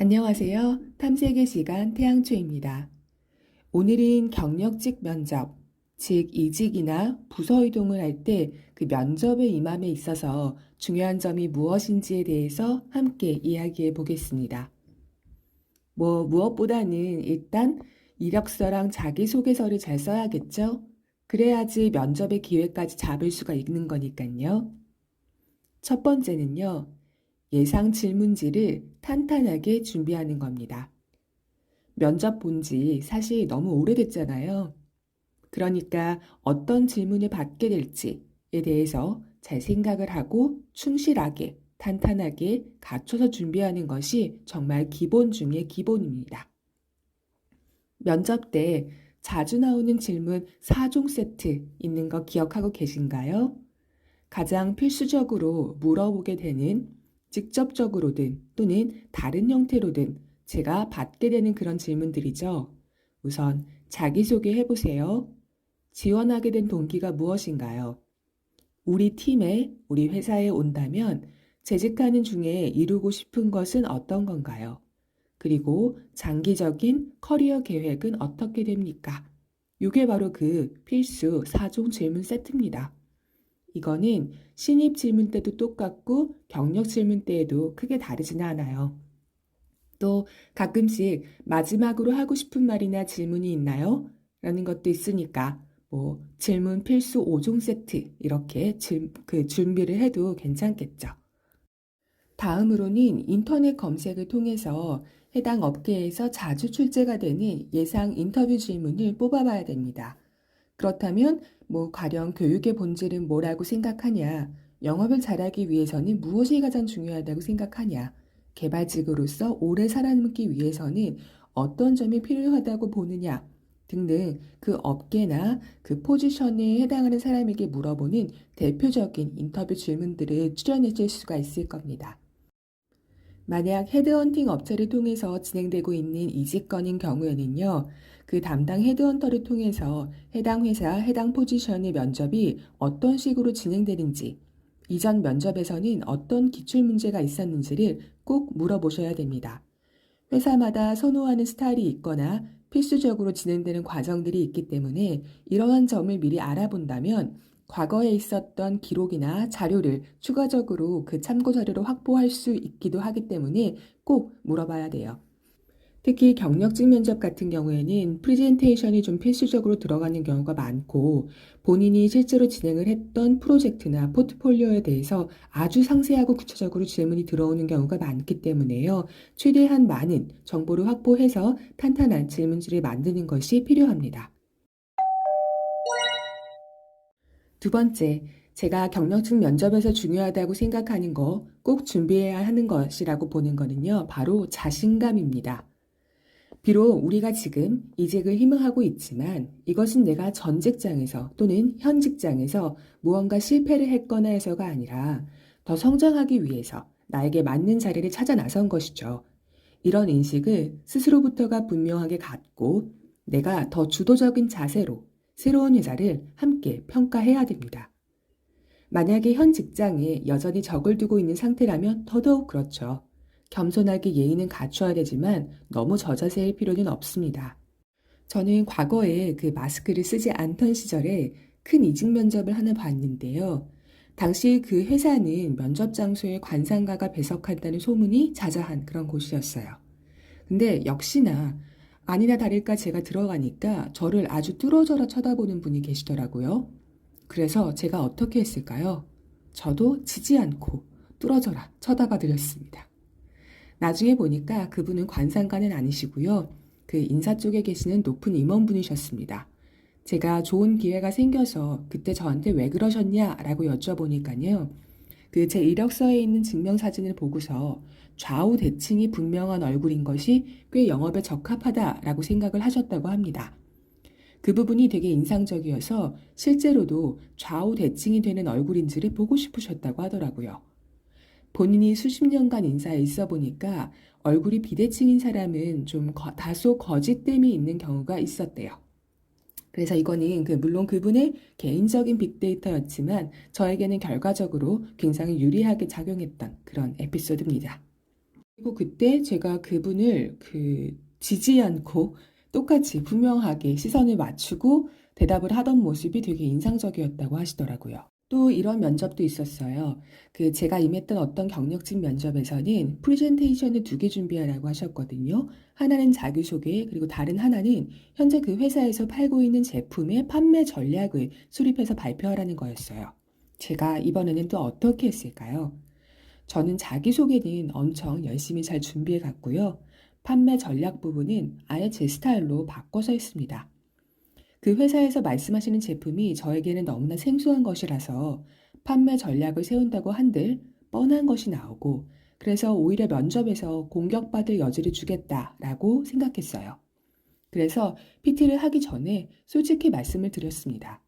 안녕하세요. 탐색의 시간 태양초입니다. 오늘은 경력직 면접, 즉 이직이나 부서 이동을 할 때 그 면접의 임함에 있어서 중요한 점이 무엇인지에 대해서 함께 이야기해 보겠습니다. 무엇보다는 일단 이력서랑 자기소개서를 잘 써야겠죠? 그래야지 면접의 기회까지 잡을 수가 있는 거니까요. 첫 번째는요, 예상 질문지를 탄탄하게 준비하는 겁니다. 면접 본 지 사실 너무 오래됐잖아요. 그러니까 어떤 질문을 받게 될지에 대해서 잘 생각을 하고 충실하게, 탄탄하게 갖춰서 준비하는 것이 정말 기본 중의 기본입니다. 면접 때 자주 나오는 질문 4종 세트 있는 거 기억하고 계신가요? 가장 필수적으로 물어보게 되는 직접적으로든 또는 다른 형태로든 제가 받게 되는 그런 질문들이죠. 우선 자기소개 해보세요. 지원하게 된 동기가 무엇인가요? 우리 팀에, 우리 회사에 온다면 재직하는 중에 이루고 싶은 것은 어떤 건가요? 그리고 장기적인 커리어 계획은 어떻게 됩니까? 이게 바로 그 필수 4종 질문 세트입니다. 이거는 신입 질문 때도 똑같고 경력 질문 때에도 크게 다르지는 않아요. 또 가끔씩 마지막으로 하고 싶은 말이나 질문이 있나요? 라는 것도 있으니까 질문 필수 5종 세트 이렇게 준비를 해도 괜찮겠죠. 다음으로는 인터넷 검색을 통해서 해당 업계에서 자주 출제가 되는 예상 인터뷰 질문을 뽑아봐야 됩니다. 그렇다면 가령 교육의 본질은 뭐라고 생각하냐? 영업을 잘하기 위해서는 무엇이 가장 중요하다고 생각하냐? 개발직으로서 오래 살아남기 위해서는 어떤 점이 필요하다고 보느냐? 등등 그 업계나 그 포지션에 해당하는 사람에게 물어보는 대표적인 인터뷰 질문들을 출연해 줄 수가 있을 겁니다. 만약 헤드헌팅 업체를 통해서 진행되고 있는 이직 건인 경우에는요, 그 담당 헤드헌터를 통해서 해당 회사, 해당 포지션의 면접이 어떤 식으로 진행되는지, 이전 면접에서는 어떤 기출 문제가 있었는지를 꼭 물어보셔야 됩니다. 회사마다 선호하는 스타일이 있거나 필수적으로 진행되는 과정들이 있기 때문에 이러한 점을 미리 알아본다면 과거에 있었던 기록이나 자료를 추가적으로 그 참고 자료로 확보할 수 있기도 하기 때문에 꼭 물어봐야 돼요. 특히 경력직 면접 같은 경우에는 프레젠테이션이 좀 필수적으로 들어가는 경우가 많고 본인이 실제로 진행을 했던 프로젝트나 포트폴리오에 대해서 아주 상세하고 구체적으로 질문이 들어오는 경우가 많기 때문에요. 최대한 많은 정보를 확보해서 탄탄한 질문지를 만드는 것이 필요합니다. 두 번째, 제가 경력직 면접에서 중요하다고 생각하는 거 꼭 준비해야 하는 것이라고 보는 거는요, 바로 자신감입니다. 비록 우리가 지금 이직을 희망하고 있지만 이것은 내가 전 직장에서 또는 현 직장에서 무언가 실패를 했거나 해서가 아니라 더 성장하기 위해서 나에게 맞는 자리를 찾아 나선 것이죠. 이런 인식을 스스로부터가 분명하게 갖고 내가 더 주도적인 자세로 새로운 회사를 함께 평가해야 됩니다. 만약에 현 직장에 여전히 적을 두고 있는 상태라면 더더욱 그렇죠. 겸손하게 예의는 갖춰야 되지만 너무 저자세일 필요는 없습니다. 저는 과거에 그 마스크를 쓰지 않던 시절에 큰 이직 면접을 하나 봤는데요. 당시 그 회사는 면접 장소에 관상가가 배석한다는 소문이 자자한 그런 곳이었어요. 근데 역시나 아니나 다를까 제가 들어가니까 저를 아주 뚫어져라 쳐다보는 분이 계시더라고요. 그래서 제가 어떻게 했을까요? 저도 지지 않고 뚫어져라 쳐다봐 드렸습니다. 나중에 보니까 그분은 관상가는 아니시고요. 그 인사 쪽에 계시는 높은 임원분이셨습니다. 제가 좋은 기회가 생겨서 그때 저한테 왜 그러셨냐라고 여쭤보니까요. 그 제 이력서에 있는 증명사진을 보고서 좌우 대칭이 분명한 얼굴인 것이 꽤 영업에 적합하다라고 생각을 하셨다고 합니다. 그 부분이 되게 인상적이어서 실제로도 좌우 대칭이 되는 얼굴인지를 보고 싶으셨다고 하더라고요. 본인이 수십 년간 인사에 있어 보니까 얼굴이 비대칭인 사람은 좀 다소 거짓됨이 있는 경우가 있었대요. 그래서 이거는 물론 그분의 개인적인 빅데이터였지만 저에게는 결과적으로 굉장히 유리하게 작용했던 그런 에피소드입니다. 그리고 그때 제가 그분을 지지 않고 똑같이 분명하게 시선을 맞추고 대답을 하던 모습이 되게 인상적이었다고 하시더라고요. 또 이런 면접도 있었어요. 제가 임했던 어떤 경력직 면접에서는 프레젠테이션을 2개 준비하라고 하셨거든요. 하나는 자기소개, 그리고 다른 하나는 현재 그 회사에서 팔고 있는 제품의 판매 전략을 수립해서 발표하라는 거였어요. 제가 이번에는 또 어떻게 했을까요? 저는 자기소개는 엄청 열심히 잘 준비해 갔고요. 판매 전략 부분은 아예 제 스타일로 바꿔서 했습니다. 그 회사에서 말씀하시는 제품이 저에게는 너무나 생소한 것이라서 판매 전략을 세운다고 한들 뻔한 것이 나오고, 그래서 오히려 면접에서 공격받을 여지를 주겠다라고 생각했어요. 그래서 PT를 하기 전에 솔직히 말씀을 드렸습니다.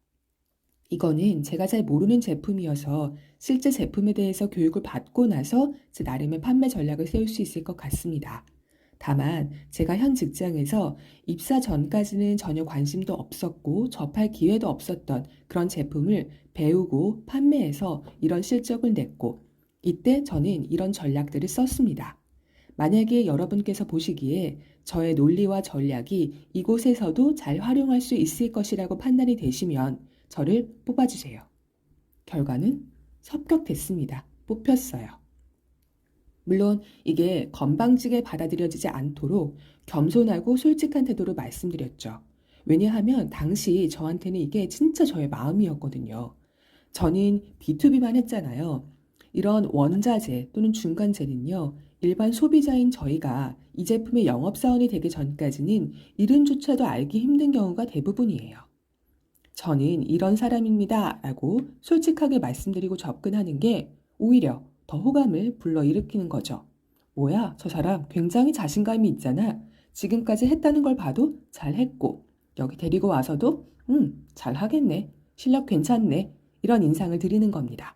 이거는 제가 잘 모르는 제품이어서 실제 제품에 대해서 교육을 받고 나서 제 나름의 판매 전략을 세울 수 있을 것 같습니다. 다만 제가 현 직장에서 입사 전까지는 전혀 관심도 없었고 접할 기회도 없었던 그런 제품을 배우고 판매해서 이런 실적을 냈고, 이때 저는 이런 전략들을 썼습니다. 만약에 여러분께서 보시기에 저의 논리와 전략이 이곳에서도 잘 활용할 수 있을 것이라고 판단이 되시면 저를 뽑아주세요. 결과는 합격됐습니다. 뽑혔어요. 물론 이게 건방지게 받아들여지지 않도록 겸손하고 솔직한 태도로 말씀드렸죠. 왜냐하면 당시 저한테는 이게 진짜 저의 마음이었거든요. 저는 B2B만 했잖아요. 이런 원자재 또는 중간재는요, 일반 소비자인 저희가 이 제품의 영업사원이 되기 전까지는 이름조차도 알기 힘든 경우가 대부분이에요. 저는 이런 사람입니다 라고 솔직하게 말씀드리고 접근하는 게 오히려 더 호감을 불러일으키는 거죠. 뭐야, 저 사람 굉장히 자신감이 있잖아. 지금까지 했다는 걸 봐도 잘했고, 여기 데리고 와서도 잘하겠네. 실력 괜찮네. 이런 인상을 드리는 겁니다.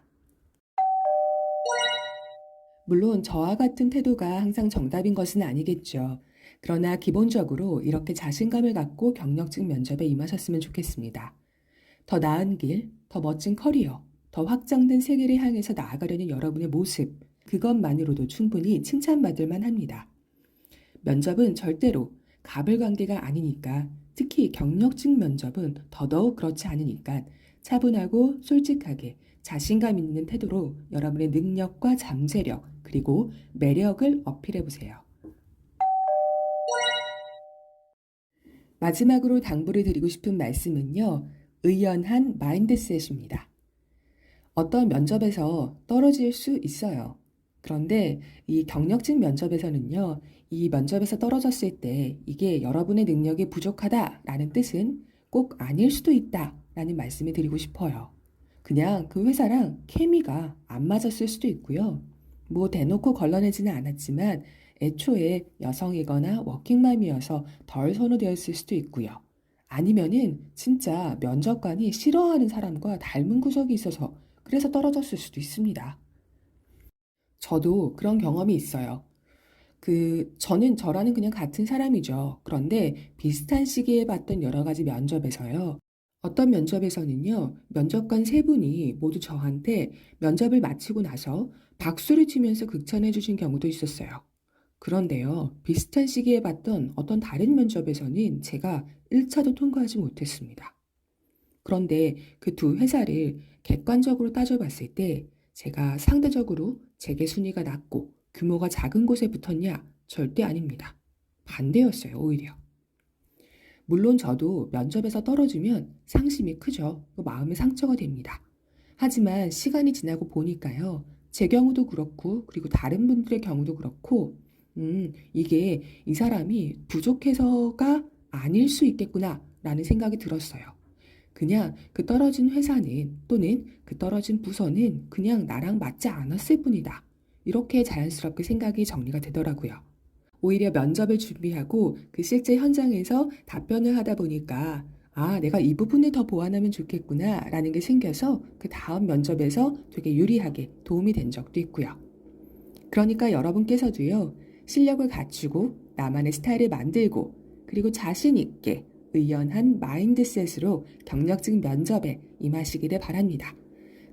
물론 저와 같은 태도가 항상 정답인 것은 아니겠죠. 그러나 기본적으로 이렇게 자신감을 갖고 경력직 면접에 임하셨으면 좋겠습니다. 더 나은 길, 더 멋진 커리어, 더 확장된 세계를 향해서 나아가려는 여러분의 모습, 그것만으로도 충분히 칭찬받을 만합니다. 면접은 절대로 가불관계가 아니니까, 특히 경력직 면접은 더더욱 그렇지 않으니까 차분하고 솔직하게 자신감 있는 태도로 여러분의 능력과 잠재력, 그리고 매력을 어필해 보세요. 마지막으로 당부를 드리고 싶은 말씀은요, 의연한 마인드셋입니다. 어떤 면접에서 떨어질 수 있어요. 그런데 이 경력직 면접에서는요, 이 면접에서 떨어졌을 때 이게 여러분의 능력이 부족하다라는 뜻은 꼭 아닐 수도 있다라는 말씀을 드리고 싶어요. 그냥 그 회사랑 케미가 안 맞았을 수도 있고요. 뭐 대놓고 걸러내지는 않았지만 애초에 여성이거나 워킹맘이어서 덜 선호되었을 수도 있고요. 아니면은 진짜 면접관이 싫어하는 사람과 닮은 구석이 있어서 그래서 떨어졌을 수도 있습니다. 저도 그런 경험이 있어요. 저는 저라는 그냥 같은 사람이죠. 그런데 비슷한 시기에 봤던 여러 가지 면접에서요. 어떤 면접에서는요, 면접관 세 분이 모두 저한테 면접을 마치고 나서 박수를 치면서 극찬해 주신 경우도 있었어요. 그런데요, 비슷한 시기에 봤던 어떤 다른 면접에서는 제가 1차도 통과하지 못했습니다. 그런데 그 두 회사를 객관적으로 따져봤을 때 제가 상대적으로 재계 순위가 낮고 규모가 작은 곳에 붙었냐? 절대 아닙니다. 반대였어요, 오히려. 물론 저도 면접에서 떨어지면 상심이 크죠. 마음의 상처가 됩니다. 하지만 시간이 지나고 보니까요. 제 경우도 그렇고, 그리고 다른 분들의 경우도 그렇고, 이게 이 사람이 부족해서가 아닐 수 있겠구나 라는 생각이 들었어요. 그냥 그 떨어진 회사는 또는 그 떨어진 부서는 그냥 나랑 맞지 않았을 뿐이다. 이렇게 자연스럽게 생각이 정리가 되더라고요. 오히려 면접을 준비하고 그 실제 현장에서 답변을 하다 보니까 아, 내가 이 부분을 더 보완하면 좋겠구나 라는 게 생겨서 그 다음 면접에서 되게 유리하게 도움이 된 적도 있고요. 그러니까 여러분께서도요, 실력을 갖추고 나만의 스타일을 만들고 그리고 자신 있게 의연한 마인드셋으로 경력직 면접에 임하시기를 바랍니다.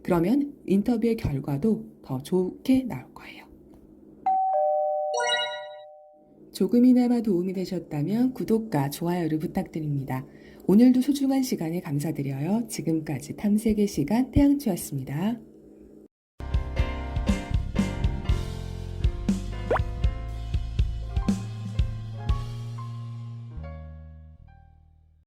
그러면 인터뷰의 결과도 더 좋게 나올 거예요. 조금이나마 도움이 되셨다면 구독과 좋아요를 부탁드립니다. 오늘도 소중한 시간에 감사드려요. 지금까지 탐색의 시간 태양주였습니다.